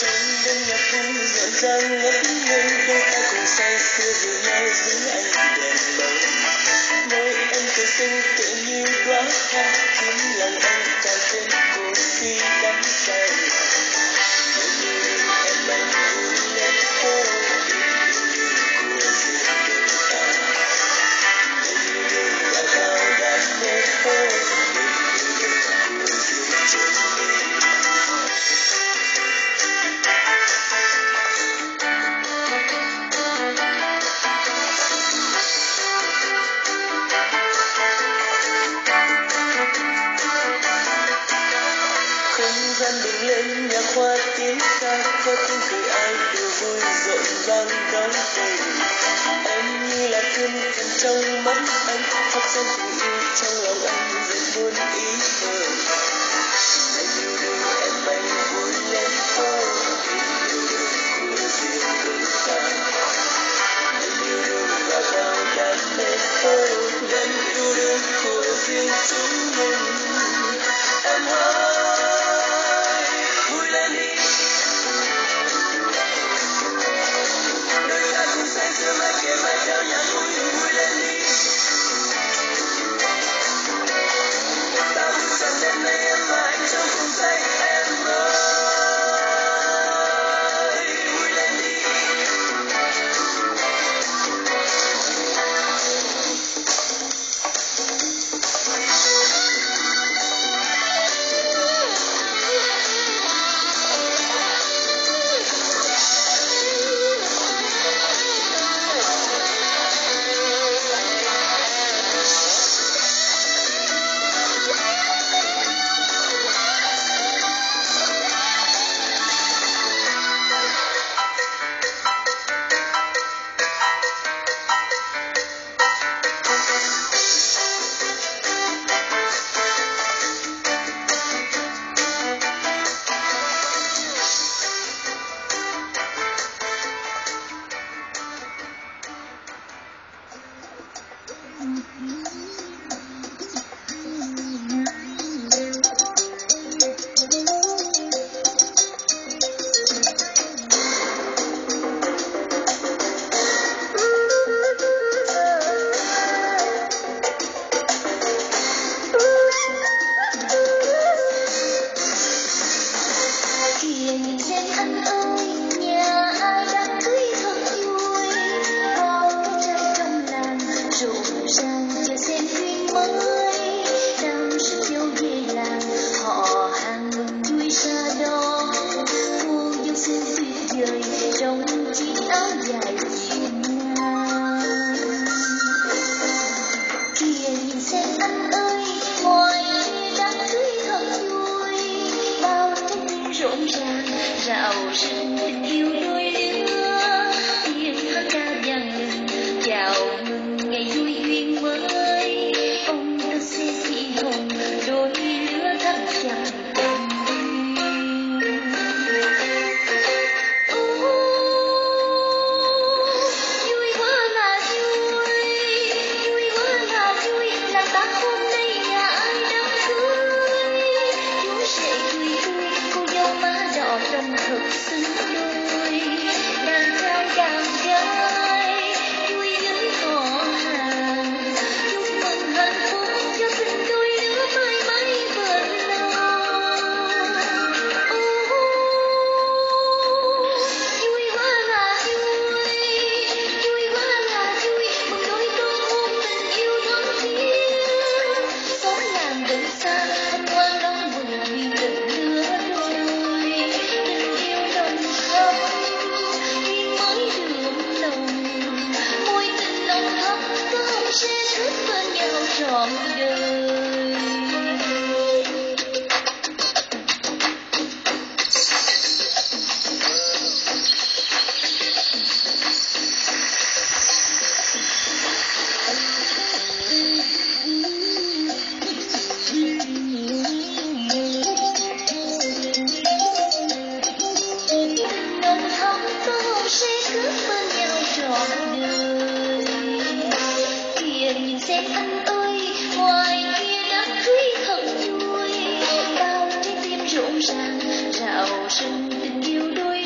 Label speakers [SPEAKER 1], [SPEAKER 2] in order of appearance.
[SPEAKER 1] đêm nhạc vui rộn ràng ngất ngây đôi ta cùng say sưa dìu nhau dưới ánh đèn lồng môi em cười xinh tựa như đóa hoa khiến lòng anh tràn trên oxy đắm say em anh vui lên phố của riêng đôi ta đã vào đam mê phố của riêng chúng mình. Không gian bừng lên nhạc hoa tiếng ca cho tiếng cười ai đều vui rộn vang đón về em như là cơn thần trong mắt anh thắp sáng tình yêu trong lòng anh dậy muôn ý thơ anh yêu đương em anh vui lên phố yêu đương của riêng đôi ta anh yêu đương và bao đam mê phố vẫn yêu đương của riêng chúng mình em ơi vui lên đi đôi ta cùng say sưa mai kề vai theo nhạc vui vui lên đi ta vui trọn đêm nay em và anh trong cùng say em ơi vui lên đi.
[SPEAKER 2] Trong thật xinh đôi rạo rừng tình yêu đôi